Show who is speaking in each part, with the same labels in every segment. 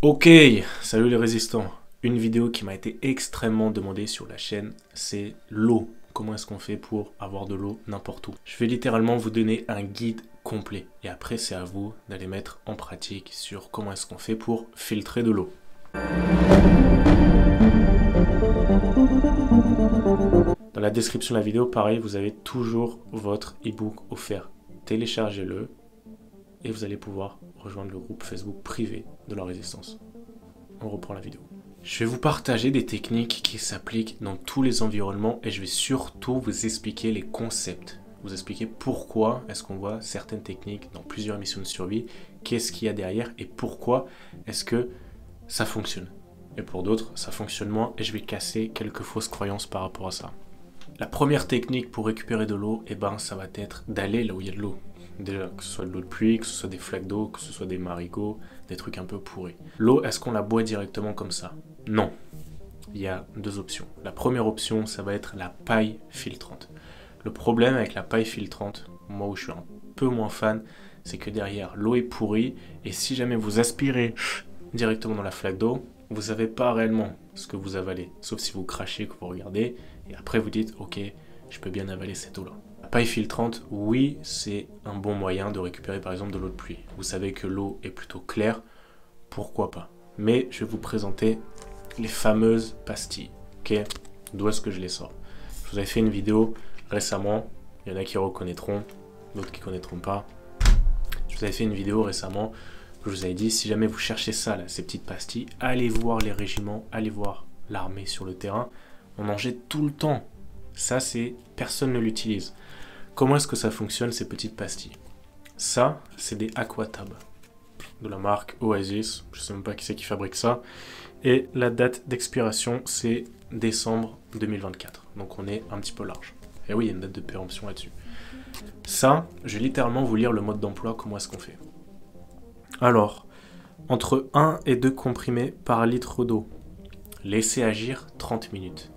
Speaker 1: Ok, salut les résistants. Une vidéo qui m'a été extrêmement demandée sur la chaîne, c'est l'eau. Comment est-ce qu'on fait pour avoir de l'eau n'importe où? Je vais littéralement vous donner un guide complet. Et après, c'est à vous d'aller mettre en pratique sur comment est-ce qu'on fait pour filtrer de l'eau. Dans la description de la vidéo, pareil, vous avez toujours votre e-book offert. Téléchargez-le et vous allez pouvoir rejoindre le groupe Facebook privé de la résistance. On reprend la vidéo. Je vais vous partager des techniques qui s'appliquent dans tous les environnements et je vais surtout vous expliquer les concepts. Vous expliquer pourquoi est-ce qu'on voit certaines techniques dans plusieurs missions de survie, qu'est-ce qu'il y a derrière et pourquoi est-ce que ça fonctionne. Et pour d'autres, ça fonctionne moins et je vais casser quelques fausses croyances par rapport à ça. La première technique pour récupérer de l'eau, ça va être d'aller là où il y a de l'eau. Déjà, que ce soit de l'eau de pluie, que ce soit des flaques d'eau, que ce soit des marigots, des trucs un peu pourris. L'eau, est-ce qu'on la boit directement comme ça? Non. Il y a deux options. La première option, ça va être la paille filtrante. Le problème avec la paille filtrante, moi où je suis un peu moins fan, c'est que derrière, l'eau est pourrie et si jamais vous aspirez directement dans la flaque d'eau, vous ne savez pas réellement ce que vous avalez. Sauf si vous crachez, que vous regardez et après vous dites, ok, je peux bien avaler cette eau-là. La paille filtrante, oui, c'est un bon moyen de récupérer par exemple de l'eau de pluie. Vous savez que l'eau est plutôt claire, pourquoi pas. Mais je vais vous présenter les fameuses pastilles. Ok, d'où est-ce que je les sors? Je vous avais fait une vidéo récemment, il y en a qui reconnaîtront, d'autres qui ne connaîtront pas. Je vous avais fait une vidéo récemment où je vous avais dit, si jamais vous cherchez ça, là, ces petites pastilles, allez voir les régiments, allez voir l'armée sur le terrain. On en jette tout le temps. Ça, personne ne l'utilise. Comment est-ce que ça fonctionne, ces petites pastilles? Ça, c'est des Aquatab, de la marque Oasis. Je ne sais même pas qui c'est qui fabrique ça. Et la date d'expiration, c'est décembre 2024. Donc on est un petit peu large. Et oui, il y a une date de péremption là-dessus. Ça, je vais littéralement vous lire le mode d'emploi, comment est-ce qu'on fait. Alors, entre 1 et 2 comprimés par litre d'eau. Laissez agir 30 minutes.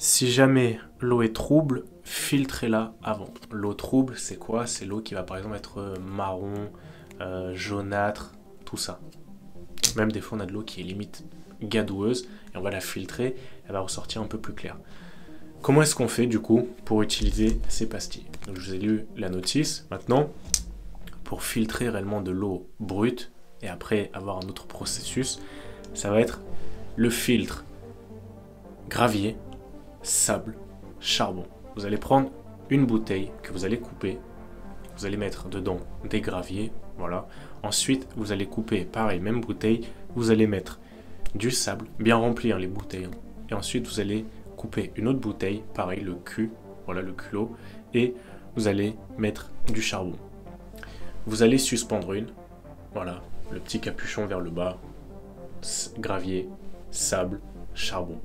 Speaker 1: Si jamais l'eau est trouble, filtrez-la avant. L'eau trouble, c'est quoi? C'est l'eau qui va par exemple être marron, jaunâtre, tout ça. Même des fois, on a de l'eau qui est limite gadoueuse et on va la filtrer, elle va ressortir un peu plus claire. Comment est-ce qu'on fait du coup pour utiliser ces pastilles? Donc, je vous ai lu la notice. Maintenant, pour filtrer réellement de l'eau brute et après avoir un autre processus, ça va être le filtre gravier, sable, charbon. Vous allez prendre une bouteille que vous allez couper. Vous allez mettre dedans des graviers. Voilà. Ensuite, vous allez couper, pareil, même bouteille. Vous allez mettre du sable, bien remplir les bouteilles. Et ensuite, vous allez couper une autre bouteille, pareil, le cul, voilà le culot. Et vous allez mettre du charbon. Vous allez suspendre une. Voilà, le petit capuchon vers le bas. Gravier, sable, charbon.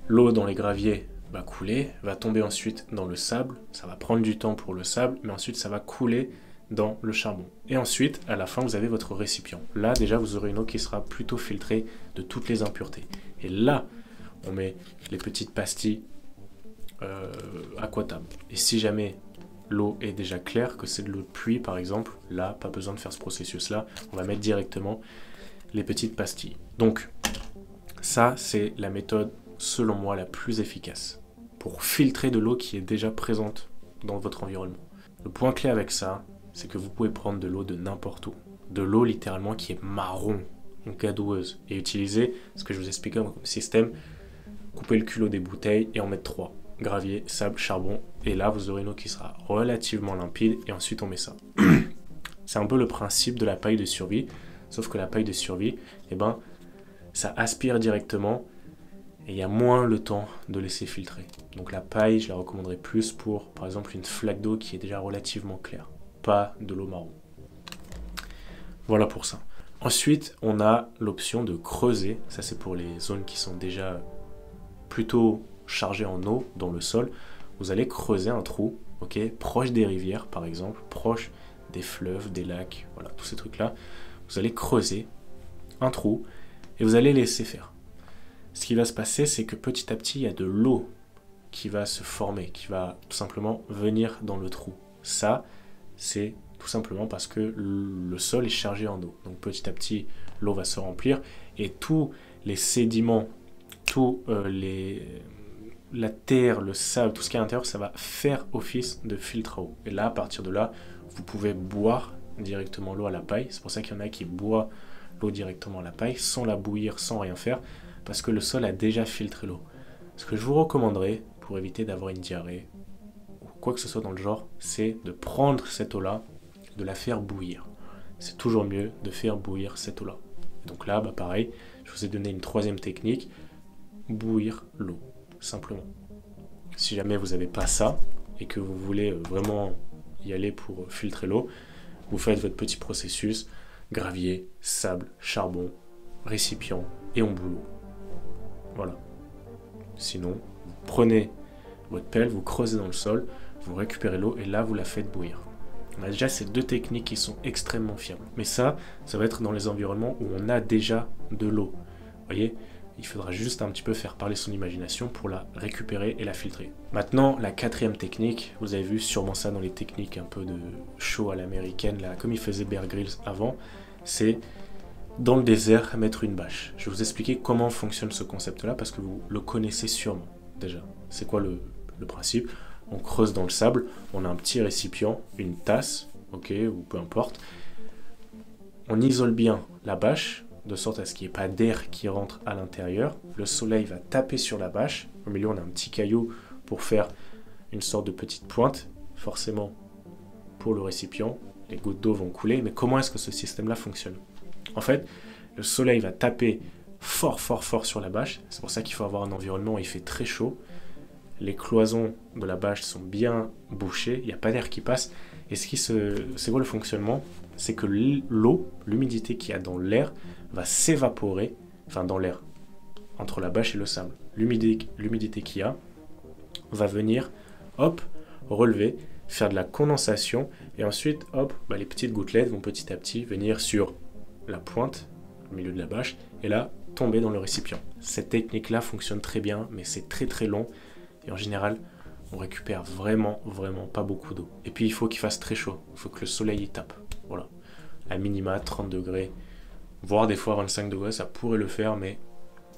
Speaker 1: L'eau dans les graviers va couler, va tomber ensuite dans le sable. Ça va prendre du temps pour le sable, mais ensuite ça va couler dans le charbon. Et ensuite, à la fin, vous avez votre récipient. Là, déjà, vous aurez une eau qui sera plutôt filtrée de toutes les impuretés. Et là, on met les petites pastilles Aquatab. Et si jamais l'eau est déjà claire, que c'est de l'eau de pluie par exemple, là, pas besoin de faire ce processus-là. On va mettre directement les petites pastilles. Donc, ça, c'est la méthode selon moi la plus efficace pour filtrer de l'eau qui est déjà présente dans votre environnement. Le point clé avec ça, c'est que vous pouvez prendre de l'eau de n'importe où. De l'eau littéralement qui est marron, gadoueuse, et utiliser ce que je vous expliquais comme système, couper le culot des bouteilles et en mettre 3. Gravier, sable, charbon, et là vous aurez une eau qui sera relativement limpide, et ensuite on met ça. C'est un peu le principe de la paille de survie, sauf que la paille de survie, ça aspire directement, et il y a moins le temps de laisser filtrer. Donc la paille, je la recommanderais plus pour, par exemple, une flaque d'eau qui est déjà relativement claire, pas de l'eau marron. Voilà pour ça. Ensuite, on a l'option de creuser. Ça, c'est pour les zones qui sont déjà plutôt chargées en eau dans le sol. Vous allez creuser un trou, ok, proche des rivières, par exemple, proche des fleuves, des lacs, voilà, tous ces trucs-là. Vous allez creuser un trou et vous allez laisser faire. Ce qui va se passer, c'est que petit à petit, il y a de l'eau qui va se former, qui va tout simplement venir dans le trou. Ça, c'est tout simplement parce que le sol est chargé en eau. Donc petit à petit, l'eau va se remplir et tous les sédiments, la terre, le sable, tout ce qui est à l'intérieur, ça va faire office de filtre à eau. Et là, à partir de là, vous pouvez boire directement l'eau à la paille. C'est pour ça qu'il y en a qui boivent l'eau directement à la paille, sans la bouillir, sans rien faire, parce que le sol a déjà filtré l'eau. Ce que je vous recommanderais, pour éviter d'avoir une diarrhée, ou quoi que ce soit dans le genre, c'est de prendre cette eau-là, de la faire bouillir. C'est toujours mieux de faire bouillir cette eau-là. Donc là, pareil, je vous ai donné une troisième technique, bouillir l'eau, simplement. Si jamais vous n'avez pas ça, et que vous voulez vraiment y aller pour filtrer l'eau, vous faites votre petit processus, gravier, sable, charbon, récipient, et on bout l'eau. Voilà. Sinon, vous prenez votre pelle, vous creusez dans le sol, vous récupérez l'eau, et là, vous la faites bouillir. On a déjà ces deux techniques qui sont extrêmement fiables. Mais ça va être dans les environnements où on a déjà de l'eau. Vous voyez, il faudra juste un petit peu faire parler son imagination pour la récupérer et la filtrer. Maintenant, la quatrième technique, vous avez vu sûrement ça dans les techniques un peu de show à l'américaine, là, comme il faisait Bear Grylls avant, c'est dans le désert mettre une bâche. Je vais vous expliquer comment fonctionne ce concept-là parce que vous le connaissez sûrement déjà. C'est quoi le principe? On creuse dans le sable, on a un petit récipient, une tasse, ok, ou peu importe. On isole bien la bâche, de sorte à ce qu'il n'y ait pas d'air qui rentre à l'intérieur. Le soleil va taper sur la bâche. Au milieu, on a un petit caillou pour faire une sorte de petite pointe. Forcément, pour le récipient, les gouttes d'eau vont couler. Mais comment est-ce que ce système-là fonctionne? En fait, le soleil va taper fort, fort, fort sur la bâche. C'est pour ça qu'il faut avoir un environnement où il fait très chaud. Les cloisons de la bâche sont bien bouchées, il n'y a pas d'air qui passe. Et c'est quoi le fonctionnement? C'est que l'eau, l'humidité qu'il y a dans l'air, va s'évaporer, enfin dans l'air, entre la bâche et le sable. L'humidité qu'il y a va venir, hop, relever, faire de la condensation, et ensuite, hop, les petites gouttelettes vont petit à petit venir sur la pointe, au milieu de la bâche, et là, tomber dans le récipient. Cette technique-là fonctionne très bien, mais c'est très très long. Et en général, on récupère vraiment, vraiment pas beaucoup d'eau. Et puis, il faut qu'il fasse très chaud. Il faut que le soleil y tape. Voilà. À minima, 30 degrés, voire des fois 25 degrés, ça pourrait le faire, mais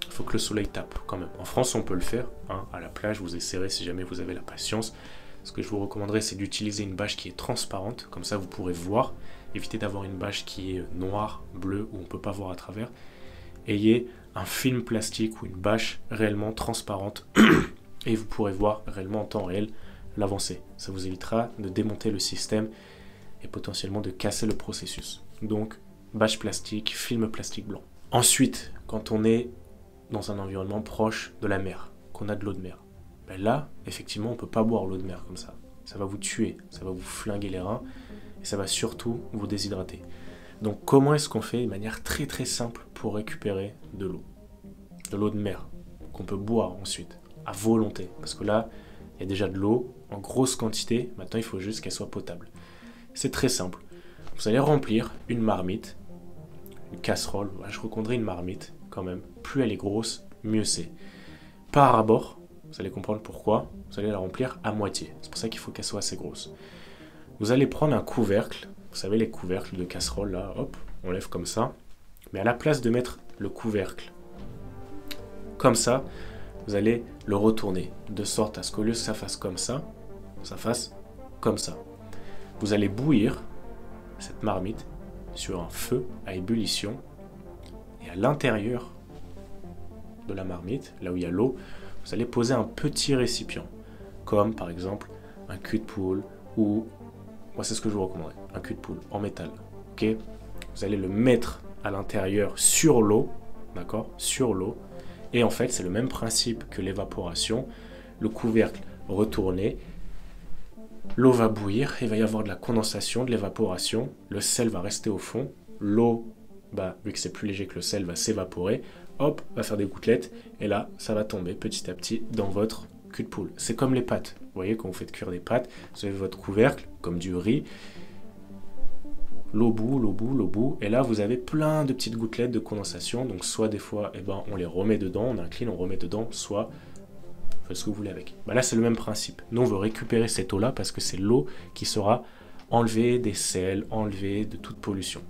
Speaker 1: il faut que le soleil tape quand même. En France, on peut le faire. À la plage, vous essaierez si jamais vous avez la patience. Ce que je vous recommanderais, c'est d'utiliser une bâche qui est transparente. Comme ça, vous pourrez voir. Évitez d'avoir une bâche qui est noire, bleue, où on ne peut pas voir à travers. Ayez un film plastique ou une bâche réellement transparente. Et vous pourrez voir réellement en temps réel l'avancée. Ça vous évitera de démonter le système et potentiellement de casser le processus. Donc, bâche plastique, film plastique blanc. Ensuite, quand on est dans un environnement proche de la mer, qu'on a de l'eau de mer, là, effectivement, on ne peut pas boire l'eau de mer comme ça. Ça va vous tuer, ça va vous flinguer les reins et ça va surtout vous déshydrater. Donc, comment est-ce qu'on fait de manière très très simple pour récupérer de l'eau? De l'eau de mer, qu'on peut boire ensuite. À volonté, parce que là, il y a déjà de l'eau en grosse quantité, maintenant il faut juste qu'elle soit potable. C'est très simple. Vous allez remplir une marmite, une casserole, je recommanderais une marmite quand même. Plus elle est grosse, mieux c'est. Par rabord, vous allez comprendre pourquoi, vous allez la remplir à moitié. C'est pour ça qu'il faut qu'elle soit assez grosse. Vous allez prendre un couvercle, vous savez les couvercles de casserole là, hop, on lève comme ça. Mais à la place de mettre le couvercle comme ça, vous allez le retourner, de sorte à ce qu'au lieu que ça fasse comme ça fasse comme ça. Vous allez bouillir cette marmite sur un feu à ébullition, et à l'intérieur de la marmite, là où il y a l'eau, vous allez poser un petit récipient, comme par exemple un cul de poule, ou, moi c'est ce que je vous recommanderais, un cul de poule en métal, ok? Vous allez le mettre à l'intérieur sur l'eau, d'accord? Sur l'eau. Et en fait, c'est le même principe que l'évaporation. Le couvercle retourné, l'eau va bouillir, il va y avoir de la condensation, de l'évaporation, le sel va rester au fond, l'eau, vu que c'est plus léger que le sel, va s'évaporer, hop, va faire des gouttelettes, et là, ça va tomber petit à petit dans votre cul de poule. C'est comme les pâtes. Vous voyez, quand vous faites cuire des pâtes, vous avez votre couvercle, comme du riz, l'eau bout, et là vous avez plein de petites gouttelettes de condensation, donc soit des fois on les remet dedans, on incline, on remet dedans, soit faites ce que vous voulez avec. Là c'est le même principe, nous on veut récupérer cette eau là parce que c'est l'eau qui sera enlevée des sels, enlevée de toute pollution.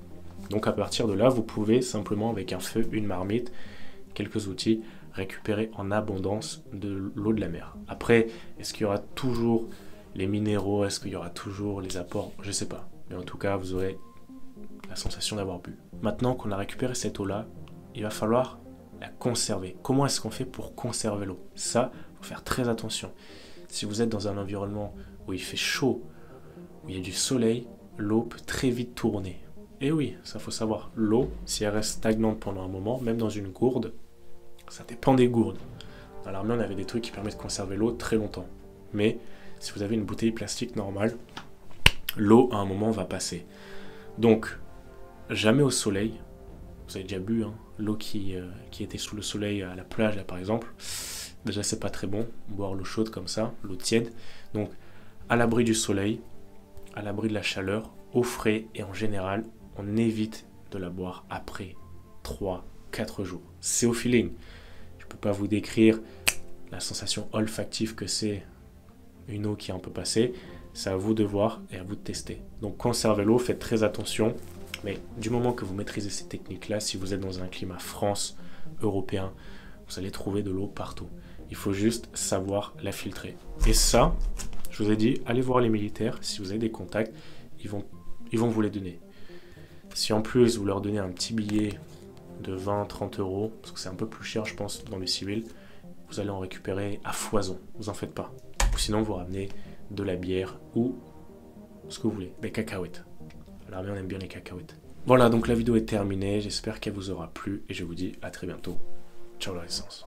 Speaker 1: Donc à partir de là, vous pouvez simplement avec un feu, une marmite, quelques outils, récupérer en abondance de l'eau de la mer. Après, est-ce qu'il y aura toujours les minéraux, est-ce qu'il y aura toujours les apports? Je ne sais pas. Mais en tout cas, vous aurez la sensation d'avoir bu. Maintenant qu'on a récupéré cette eau-là, il va falloir la conserver. Comment est-ce qu'on fait pour conserver l'eau? Ça, il faut faire très attention. Si vous êtes dans un environnement où il fait chaud, où il y a du soleil, l'eau peut très vite tourner. Et oui, ça faut savoir. L'eau, si elle reste stagnante pendant un moment, même dans une gourde, ça dépend des gourdes. Dans l'armée, on avait des trucs qui permettent de conserver l'eau très longtemps. Mais si vous avez une bouteille plastique normale, l'eau à un moment va passer. Donc, jamais au soleil. Vous avez déjà bu hein, l'eau qui était sous le soleil à la plage, là par exemple. Déjà, c'est pas très bon, boire l'eau chaude comme ça, l'eau tiède. Donc, à l'abri du soleil, à l'abri de la chaleur, au frais et en général, on évite de la boire après 3-4 jours. C'est au feeling. Je ne peux pas vous décrire la sensation olfactive que c'est une eau qui est un peu passée. C'est à vous de voir et à vous de tester. Donc conservez l'eau, faites très attention. Mais du moment que vous maîtrisez ces techniques-là, si vous êtes dans un climat France, européen, vous allez trouver de l'eau partout. Il faut juste savoir la filtrer. Et ça, je vous ai dit, allez voir les militaires. Si vous avez des contacts, ils vont vous les donner. Si en plus vous leur donnez un petit billet de 20-30 euros, parce que c'est un peu plus cher je pense dans le civil, vous allez en récupérer à foison, vous en faites pas. Ou sinon vous ramenez de la bière ou ce que vous voulez, des cacahuètes. À l'armée on aime bien les cacahuètes. Voilà, donc la vidéo est terminée, j'espère qu'elle vous aura plu et je vous dis à très bientôt. Ciao la résistance.